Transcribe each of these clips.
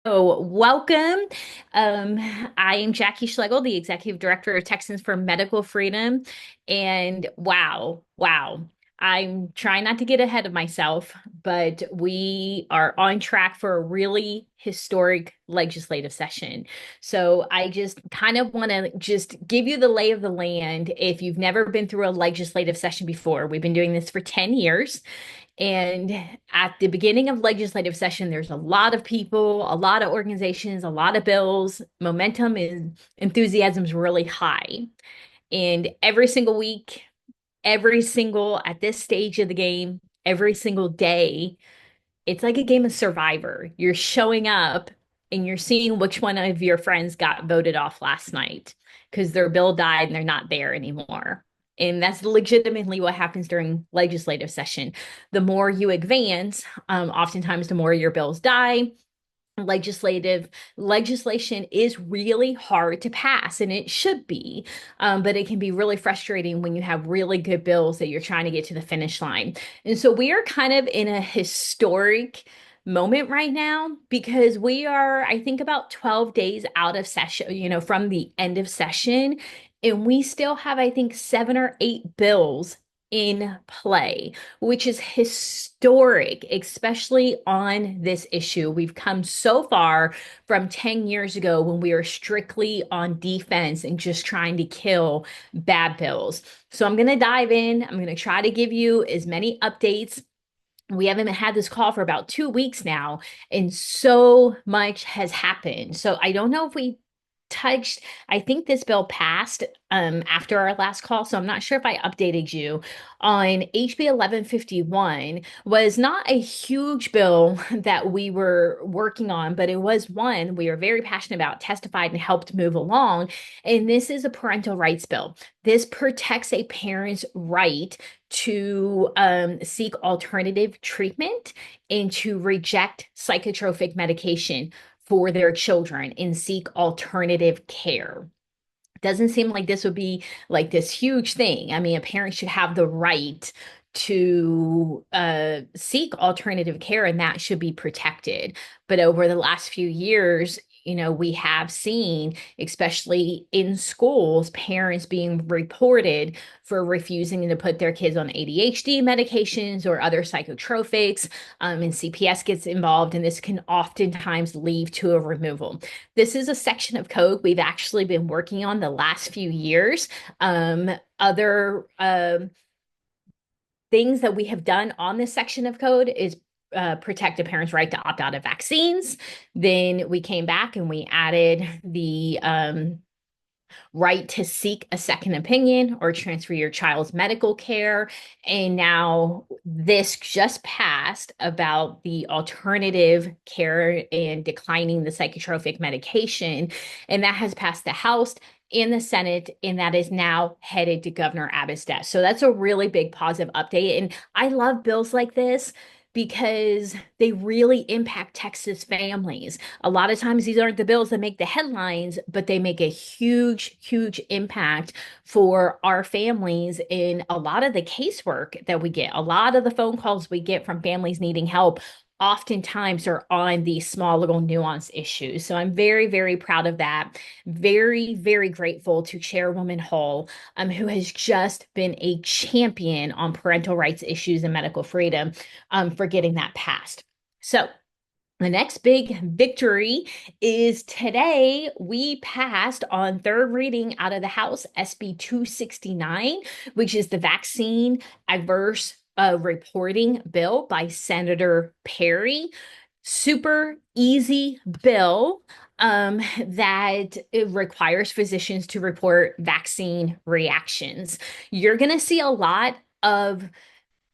So, welcome. I am Jackie Schlegel, the Executive Director of Texans for Medical Freedom. And wow, I'm trying not to get ahead of myself, but we are on track for a really historic legislative session. So, I just kind of want to just give you the lay of the land if you've never been through a legislative session before. We've been doing this for 10 years. And at the beginning of legislative session, there's a lot of people, a lot of organizations, a lot of bills. Momentum and enthusiasm is really high. And every single week, at this stage of the game, every single day, it's like a game of Survivor. You're showing up and you're seeing which one of your friends got voted off last night because their bill died and they're not there anymore. And that's legitimately what happens during legislative session. The more you advance, oftentimes the more your bills die. Legislation is really hard to pass, and it should be, but it can be really frustrating when you have really good bills that you're trying to get to the finish line. And so we are kind of in a historic moment right now because we are, I think, about 12 days out of session, from the end of session, and we still have, I think, 7 or 8 bills in play, which is historic, especially on this issue. We've come so far from 10 years ago when we were strictly on defense and just trying to kill bad bills. So I'm going to dive in. I'm going to try to give you as many updates. We haven't had this call for about 2 weeks now, and so much has happened. So I don't know if we touched, I think this bill passed after our last call, so I'm not sure if I updated you on HB 1151. Was not a huge bill that we were working on, but it was one we were very passionate about, testified and helped move along. And this is a parental rights bill. This protects a parent's right to seek alternative treatment and to reject psychotropic medication for their children and seek alternative care. Doesn't seem like this would be like this huge thing. I mean, a parent should have the right to seek alternative care, and that should be protected. But over the last few years, we have seen, especially in schools, parents being reported for refusing to put their kids on ADHD medications or other psychotropics, and CPS gets involved, and this can oftentimes lead to a removal. This is a section of code we've actually been working on the last few years. Other things that we have done on this section of code is protect a parent's right to opt out of vaccines. Then we came back and we added the right to seek a second opinion or transfer your child's medical care. And now this just passed about the alternative care and declining the psychotropic medication. And that has passed the House in the Senate, and that is now headed to Governor Abbott's desk. So that's a really big positive update. And I love bills like this because they really impact Texas families. A lot of times these aren't the bills that make the headlines, but they make a huge impact for our families in a lot of the casework that we get. A lot of the phone calls we get from families needing help oftentimes are on these small little nuance issues. So I'm very proud of that. Very grateful to Chairwoman Hall, who has just been a champion on parental rights issues and medical freedom, for getting that passed. So the next big victory is today we passed on third reading out of the House SB 269, which is the vaccine adverse reporting bill by Senator Perry. Super easy bill that it requires physicians to report vaccine reactions. You're going to see a lot of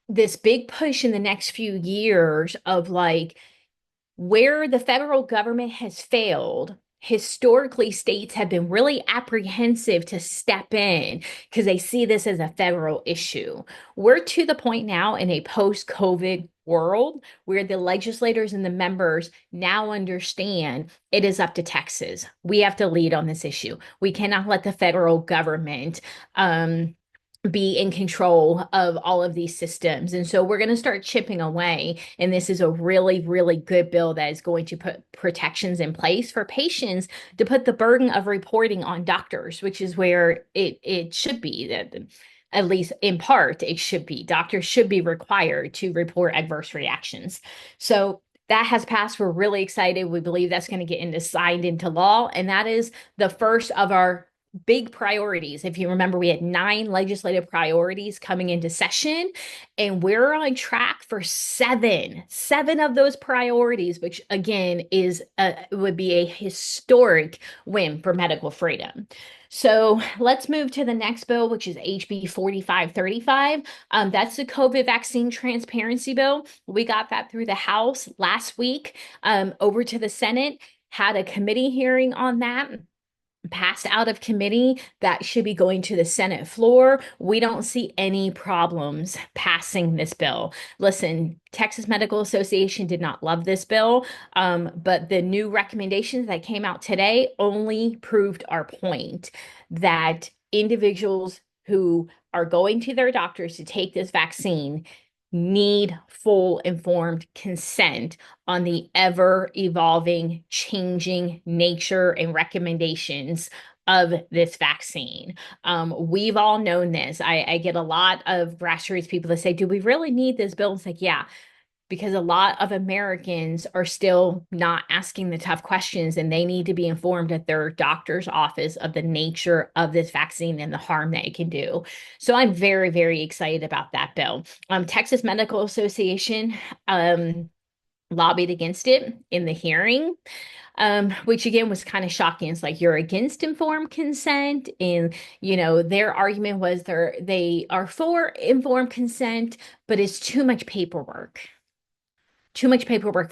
this big push in the next few years of like where the federal government has failed. Historically, states have been really apprehensive to step in because they see this as a federal issue. We're to the point now in a post-COVID world where the legislators and the members now understand it is up to Texas. We have to lead on this issue. We cannot let the federal government be in control of all of these systems. And so we're going to start chipping away. And this is a really, really good bill that is going to put protections in place for patients to put the burden of reporting on doctors, which is where it should be. That at least in part, it should be. Doctors should be required to report adverse reactions. So that has passed. We're really excited. We believe that's going to get signed into law. And that is the first of our big priorities. If you remember, we had 9 legislative priorities coming into session, and we're on track for seven of those priorities, which again would be a historic win for medical freedom. So let's move to the next bill, which is HB 4535. That's the COVID vaccine transparency bill. We got that through the House last week, over to the Senate, had a committee hearing on that, passed out of committee. That should be going to the Senate floor. We don't see any problems passing this bill. Listen, Texas Medical Association did not love this bill, but the new recommendations that came out today only proved our point that individuals who are going to their doctors to take this vaccine need full informed consent on the ever evolving, changing nature and recommendations of this vaccine. We've all known this. I get a lot of grassroots people that say, do we really need this bill? It's like, yeah, because a lot of Americans are still not asking the tough questions, and they need to be informed at their doctor's office of the nature of this vaccine and the harm that it can do. So I'm very, very excited about that bill. Texas Medical Association lobbied against it in the hearing, which again was kind of shocking. It's like, you're against informed consent, and their argument was they are for informed consent, but it's too much paperwork for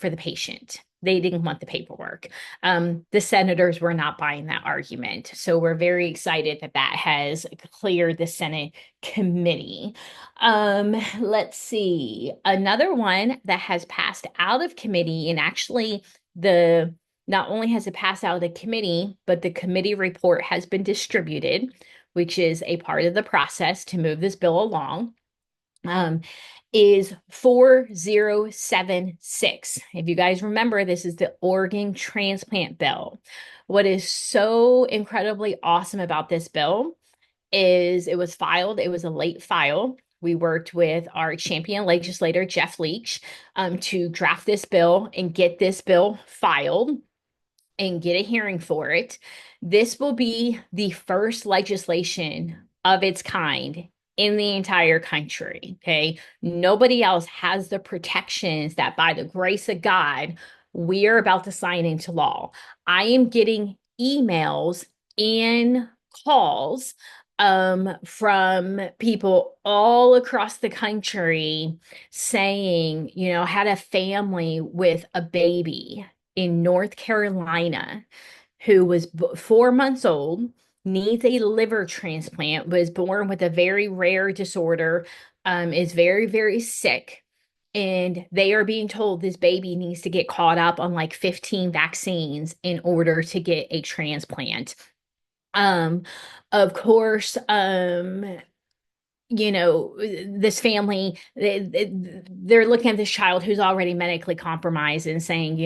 the patient. They didn't want the paperwork. The senators were not buying that argument. So we're very excited that that has cleared the Senate committee. Let's see. Another one that has passed out of committee, and actually not only has it passed out of the committee, but the committee report has been distributed, which is a part of the process to move this bill along. Is 4076. If you guys remember, this is the organ transplant bill. What is so incredibly awesome about this bill is it was a late file. We worked with our champion legislator, Jeff Leach, to draft this bill and get this bill filed and get a hearing for it. This will be the first legislation of its kind in the entire country. Okay. Nobody else has the protections that, by the grace of God, we are about to sign into law. I am getting emails and calls from people all across the country saying, had a family with a baby in North Carolina who was 4 months old, needs a liver transplant, was born with a very rare disorder, is very, very sick. And they are being told this baby needs to get caught up on like 15 vaccines in order to get a transplant. Of course, this family, they're looking at this child who's already medically compromised and saying,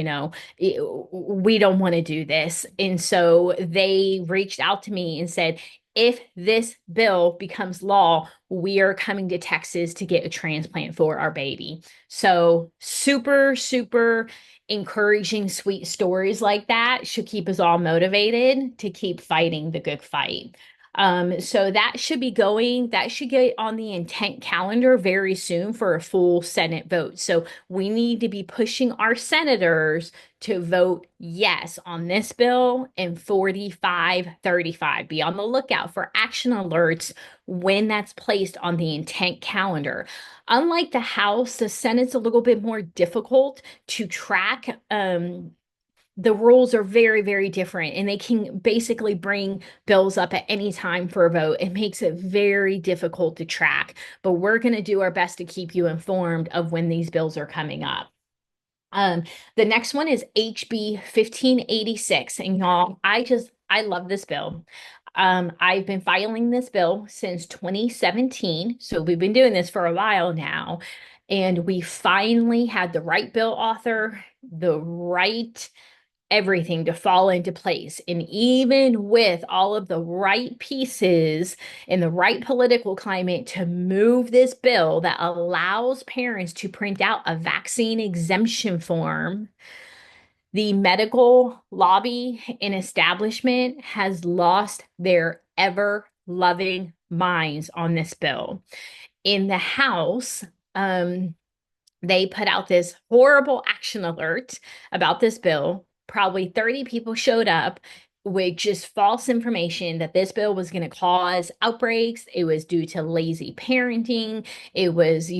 we don't want to do this. And so they reached out to me and said, if this bill becomes law, we are coming to Texas to get a transplant for our baby. So super, super encouraging, sweet stories like that should keep us all motivated to keep fighting the good fight. So that should get on the intent calendar very soon for a full Senate vote. So we need to be pushing our senators to vote yes on this bill and 4535. Be on the lookout for action alerts when that's placed on the intent calendar. Unlike the House, the Senate's a little bit more difficult to track. The rules are very, very different, and they can basically bring bills up at any time for a vote. It makes it very difficult to track, but we're going to do our best to keep you informed of when these bills are coming up. The next one is HB 1586, and y'all, I love this bill. I've been filing this bill since 2017. So we've been doing this for a while now. And we finally had the right bill author, the right everything to fall into place. And even with all of the right pieces in the right political climate to move this bill that allows parents to print out a vaccine exemption form, the medical lobby and establishment has lost their ever loving minds on this bill. In the House, they put out this horrible action alert about this bill. Probably 30 people showed up with just false information that this bill was going to cause outbreaks. It was due to lazy parenting. It was,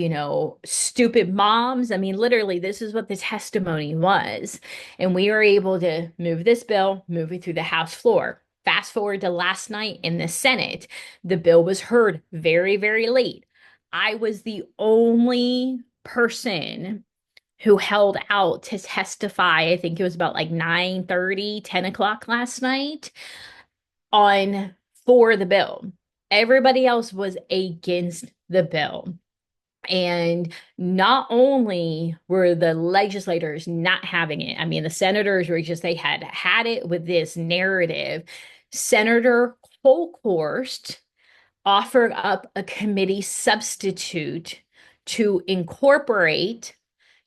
stupid moms. I mean, literally, this is what the testimony was. And we were able to move this bill, move it through the House floor. Fast forward to last night in the Senate, the bill was heard very, very late. I was the only person who held out to testify. I think it was about like 9:30, 10 o'clock last night on for the bill. Everybody else was against the bill. And not only were the legislators not having it, I mean, the senators were just, they had it with this narrative. Senator Kolkhorst offered up a committee substitute to incorporate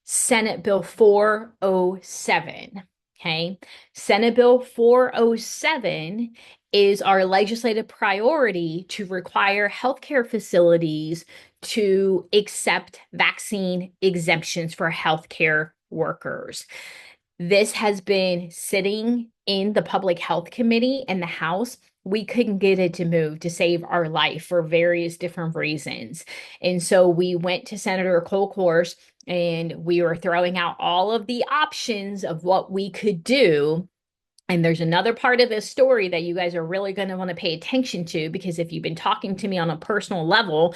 Senate Bill 407. Okay. Senate Bill 407 is our legislative priority to require healthcare facilities to accept vaccine exemptions for healthcare workers. This has been sitting in the Public Health Committee in the House. We couldn't get it to move to save our life for various different reasons. And so we went to Senator Kolkhorst and we were throwing out all of the options of what we could do. And there's another part of this story that you guys are really going to want to pay attention to, because if you've been talking to me on a personal level,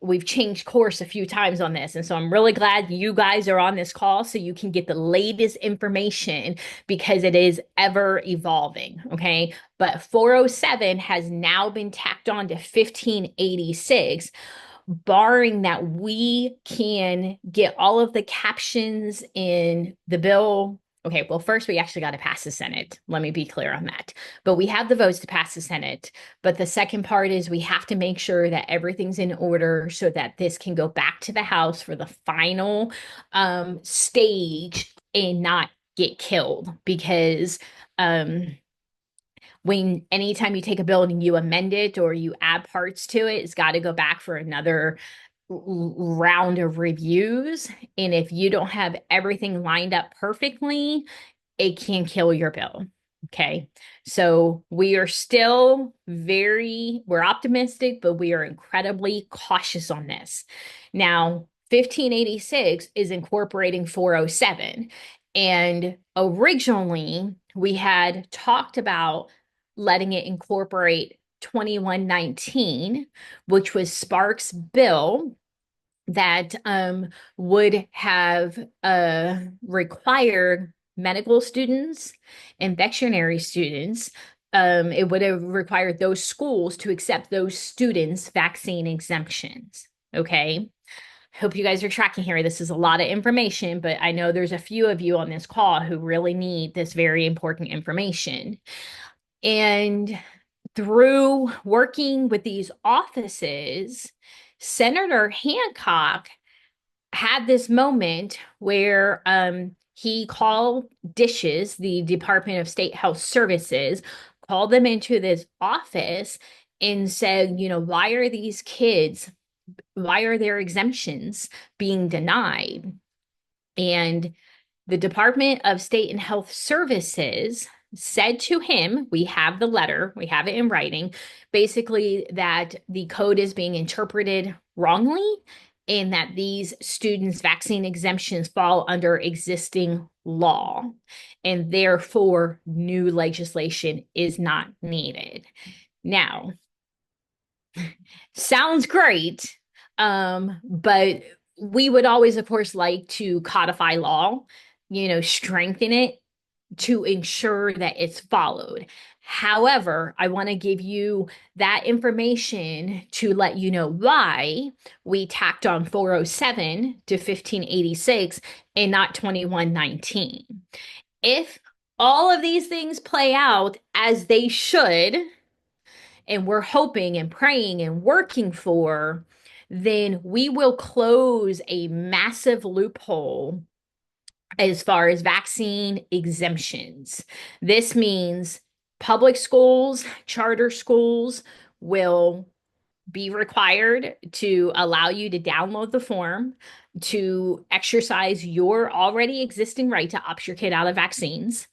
we've changed course a few times on this. And so I'm really glad you guys are on this call so you can get the latest information, because it is ever evolving. Okay. But 407 has now been tacked on to 1586, barring that we can get all of the captions in the bill. Okay, well, first we actually got to pass the Senate. Let me be clear on that. But we have the votes to pass the Senate. But the second part is we have to make sure that everything's in order so that this can go back to the House for the final stage and not get killed. Because when anytime you take a bill and you amend it or you add parts to it, it's got to go back for another round of reviews. And if you don't have everything lined up perfectly, it can kill your bill. Okay. So we are still we're optimistic, but we are incredibly cautious on this. Now, 1586 is incorporating 407. And originally we had talked about letting it incorporate 2119, which was Sparks' bill that would have required medical students and veterinary students. It would have required those schools to accept those students' vaccine exemptions. Okay. Hope you guys are tracking here. This is a lot of information, but I know there's a few of you on this call who really need this very important information. And through working with these offices, Senator Hancock had this moment where he called DSHS, the Department of State Health Services, called them into this office and said, why are these kids, why are their exemptions being denied? And the Department of State and Health Services said to him, we have the letter, we have it in writing, basically that the code is being interpreted wrongly and that these students' vaccine exemptions fall under existing law, and therefore new legislation is not needed. Now, sounds great, but we would always, of course, like to codify law, strengthen it to ensure that it's followed. However, I want to give you that information to let you know why we tacked on 407 to 1586 and not 2119. If all of these things play out as they should, and we're hoping and praying and working for, then we will close a massive loophole as far as vaccine exemptions. This means public schools, charter schools will be required to allow you to download the form to exercise your already existing right to opt your kid out of vaccines.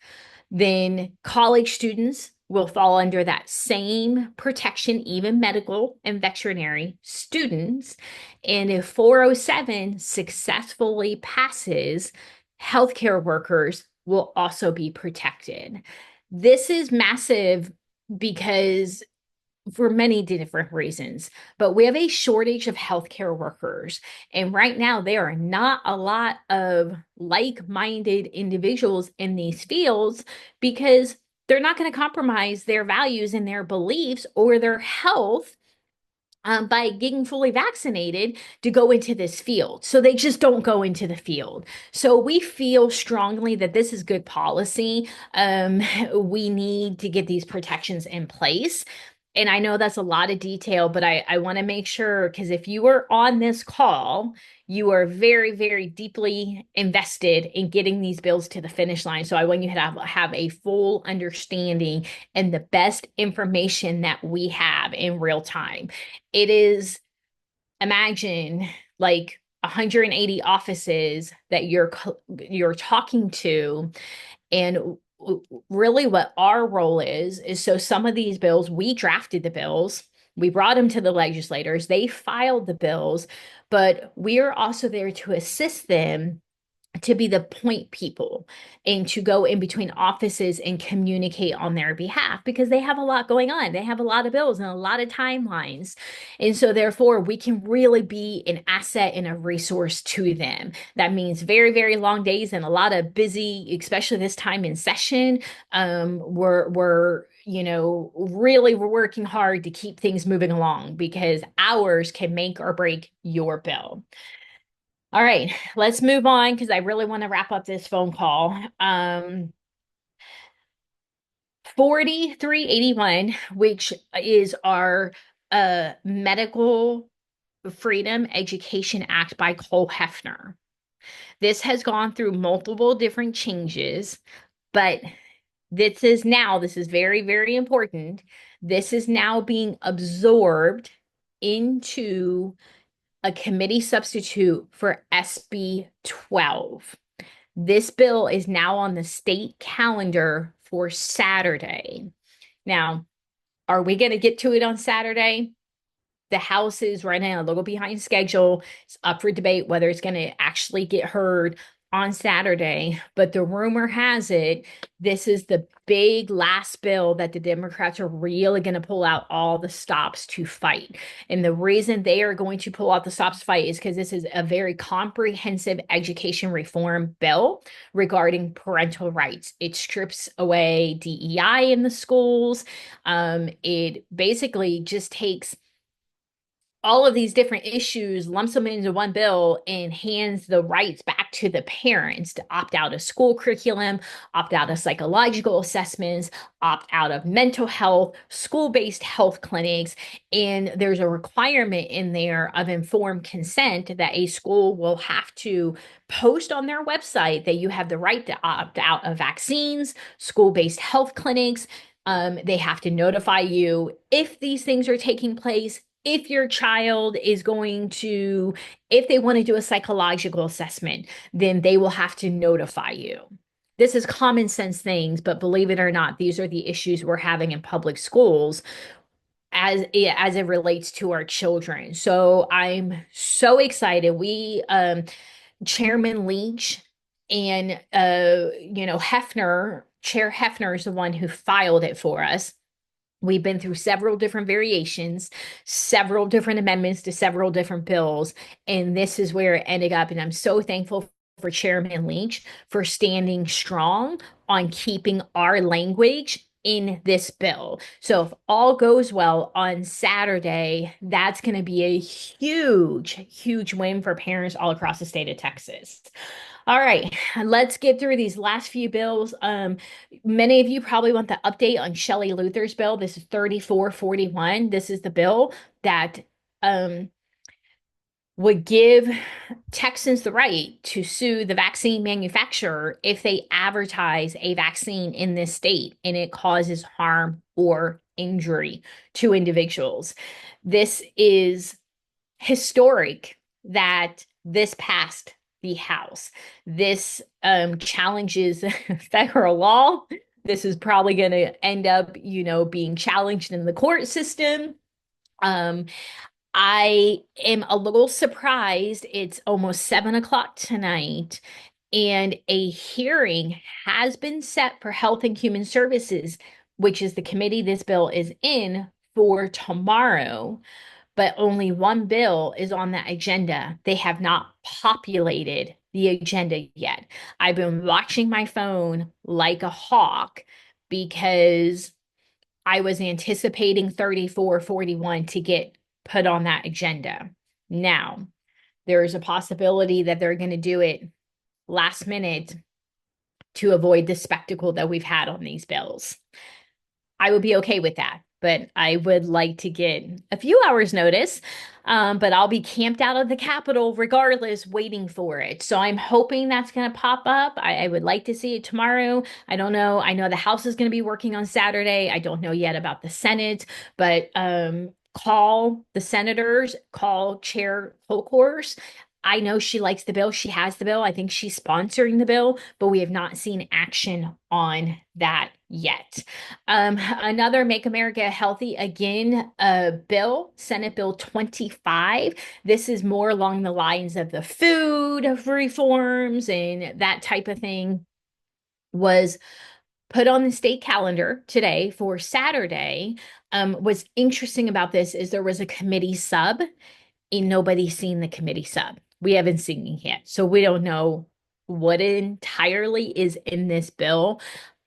Then college students will fall under that same protection, even medical and veterinary students. And if 407 successfully passes, healthcare workers will also be protected. This is massive because for many different reasons, but we have a shortage of healthcare workers. And right now, there are not a lot of like minded individuals in these fields because they're not going to compromise their values and their beliefs or their health by getting fully vaccinated to go into this field. So they just don't go into the field. So we feel strongly that this is good policy. We need to get these protections in place. And I know that's a lot of detail, but I want to make sure, because if you were on this call, you are very, very deeply invested in getting these bills to the finish line. So I want you to have a full understanding and the best information that we have in real time. It is, imagine like 180 offices that you're talking to, and really what our role is so some of these bills, we drafted the bills, we brought them to the legislators, they filed the bills, but we are also there to assist them to be the point people and to go in between offices and communicate on their behalf because they have a lot going on. They have a lot of bills and a lot of timelines. And so therefore we can really be an asset and a resource to them. That means very, very long days and a lot of busy, especially this time in session. We're really we're working hard to keep things moving along because hours can make or break your bill. All right, let's move on because I really want to wrap up this phone call. 4381, which is our Medical Freedom Education Act by Cole Hefner. This has gone through multiple different changes, but this is very, very important. This is now being absorbed into a committee substitute for SB 12. This bill is now on the state calendar for Saturday. Now, are we going to get to it on Saturday? The House is right now a little behind schedule. It's up for debate whether it's going to actually get heard on Saturday. But the rumor has it, this is the big last bill that the Democrats are really going to pull out all the stops to fight. And the reason they are going to pull out the stops to fight is because this is a very comprehensive education reform bill regarding parental rights. It strips away DEI in the schools. It basically just takes all of these different issues, lumps them into one bill, and hands the rights back to the parents to opt out of school curriculum, opt out of psychological assessments, opt out of mental health, school-based health clinics. And there's a requirement in there of informed consent that a school will have to post on their website that you have the right to opt out of vaccines, school-based health clinics. They have to notify you if these things are taking place, if your child is going to, if they want to do a psychological assessment, then they will have to notify you. This is common sense things, but believe it or not, these are the issues we're having in public schools as it relates to our children. So I'm so excited. We Chairman Leach and Hefner, Chair Hefner is the one who filed it for us. We've been through several different variations, several different amendments to several different bills, and this is where it ended up. And I'm so thankful for Chairman Leach for standing strong on keeping our language in this bill. So if all goes well on Saturday, that's going to be a huge, huge win for parents all across the state of Texas. All right, let's get through these last few bills. Many of you probably want the update on Shelley Luther's bill. This is 3441. This is the bill that um, would give Texans the right to sue the vaccine manufacturer if they advertise a vaccine in this state and it causes harm or injury to individuals. This is historic that this passed the House. This challenges federal law. This is probably going to end up, being challenged in the court system. Um, I am a little surprised. It's almost 7 o'clock tonight, and a hearing has been set for Health and Human Services, which is the committee this bill is in, for tomorrow. But only one bill is on that agenda. They have not populated the agenda yet. I've been watching my phone like a hawk because I was anticipating 3441 to get put on that agenda. Now, there is a possibility that they're going to do it last minute to avoid the spectacle that we've had on these bills. I would be okay with that, but I would like to get a few hours notice. But I'll be camped out of the Capitol regardless, waiting for it. So I'm hoping that's going to pop up. I would like to see it tomorrow. I don't know. I know the House is going to be working on Saturday. I don't know yet about the Senate, but call the senators, call Chair Holcourse. I know she likes the bill. She has the bill. I think she's sponsoring the bill, but we have not seen action on that yet. Another Make America Healthy Again bill, Senate Bill 25. This is more along the lines of the food reforms and that type of thing, was put on the state calendar today for Saturday. What's interesting about this is there was a committee sub and nobody's seen the committee sub. We haven't seen it yet. So we don't know what entirely is in this bill.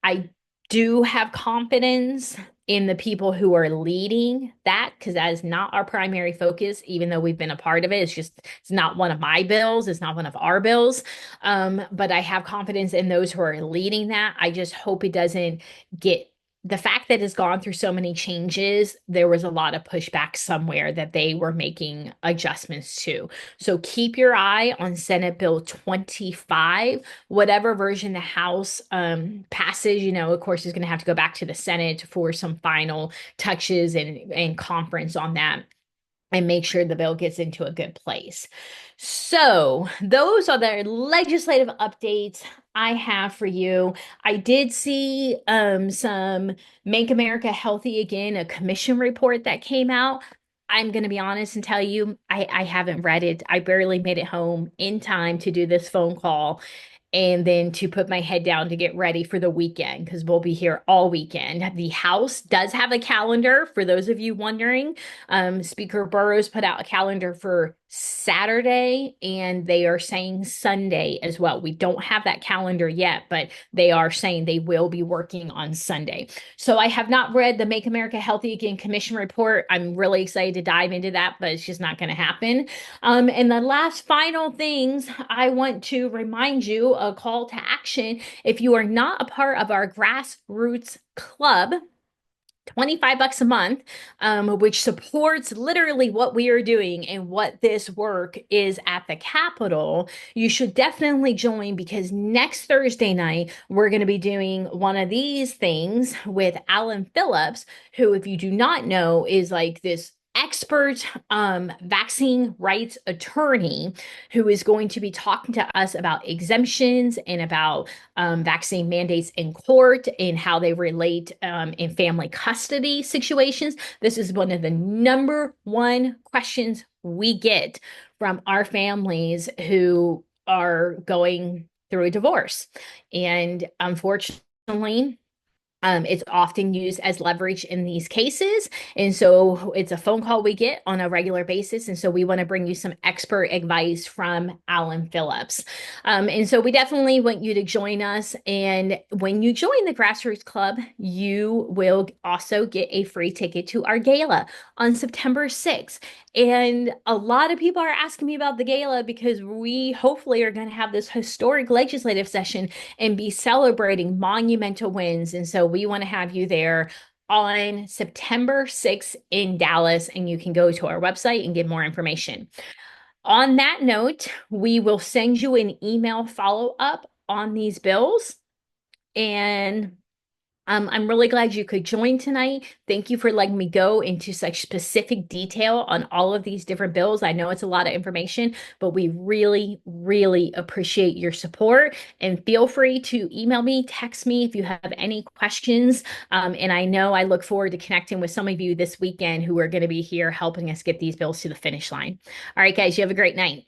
I do have confidence in the people who are leading that, because that is not our primary focus, even though we've been a part of it. It's not one of my bills. It's not one of our bills. But I have confidence in those who are leading that. I just hope it doesn't get the fact that it's gone through so many changes. There was a lot of pushback somewhere that they were making adjustments to. So keep your eye on Senate Bill 25. Whatever version the House passes, of course, is going to have to go back to the Senate for some final touches and conference on that, and make sure the bill gets into a good place. So those are the legislative updates I have for you. I did see some Make America Healthy Again, a commission report that came out. I'm going to be honest and tell you, I haven't read it. I barely made it home in time to do this phone call and then to put my head down to get ready for the weekend, because we'll be here all weekend. The House does have a calendar, for those of you wondering. Speaker Burrows put out a calendar for Saturday, and they are saying Sunday as well. We don't have that calendar yet, but they are saying they will be working on Sunday. So I have not read the Make America Healthy Again Commission report. I'm really excited to dive into that, but it's just not going to happen. And the last final things, I want to remind you, a call to action. If you are not a part of our Grassroots Club, $25 a month, which supports literally what we are doing and what this work is at the Capitol, you should definitely join, because next Thursday night, we're going to be doing one of these things with Alan Phillips, who, if you do not know, is like this expert vaccine rights attorney who is going to be talking to us about exemptions and about vaccine mandates in court and how they relate in family custody situations. This is one of the number one questions we get from our families who are going through a divorce. And unfortunately, It's often used as leverage in these cases. And so it's a phone call we get on a regular basis. And so we want to bring you some expert advice from Alan Phillips. And so we definitely want you to join us. And when you join the Grassroots Club, you will also get a free ticket to our gala on September 6th. And a lot of people are asking me about the gala because we hopefully are going to have this historic legislative session and be celebrating monumental wins. And so we want to have you there on September 6th in Dallas, and you can go to our website and get more information. On that note, we will send you an email follow up on these bills. And I'm really glad you could join tonight. Thank you for letting me go into such specific detail on all of these different bills. I know it's a lot of information, but we really, really appreciate your support. And feel free to email me, text me if you have any questions. And I know I look forward to connecting with some of you this weekend who are going to be here helping us get these bills to the finish line. All right, guys, you have a great night.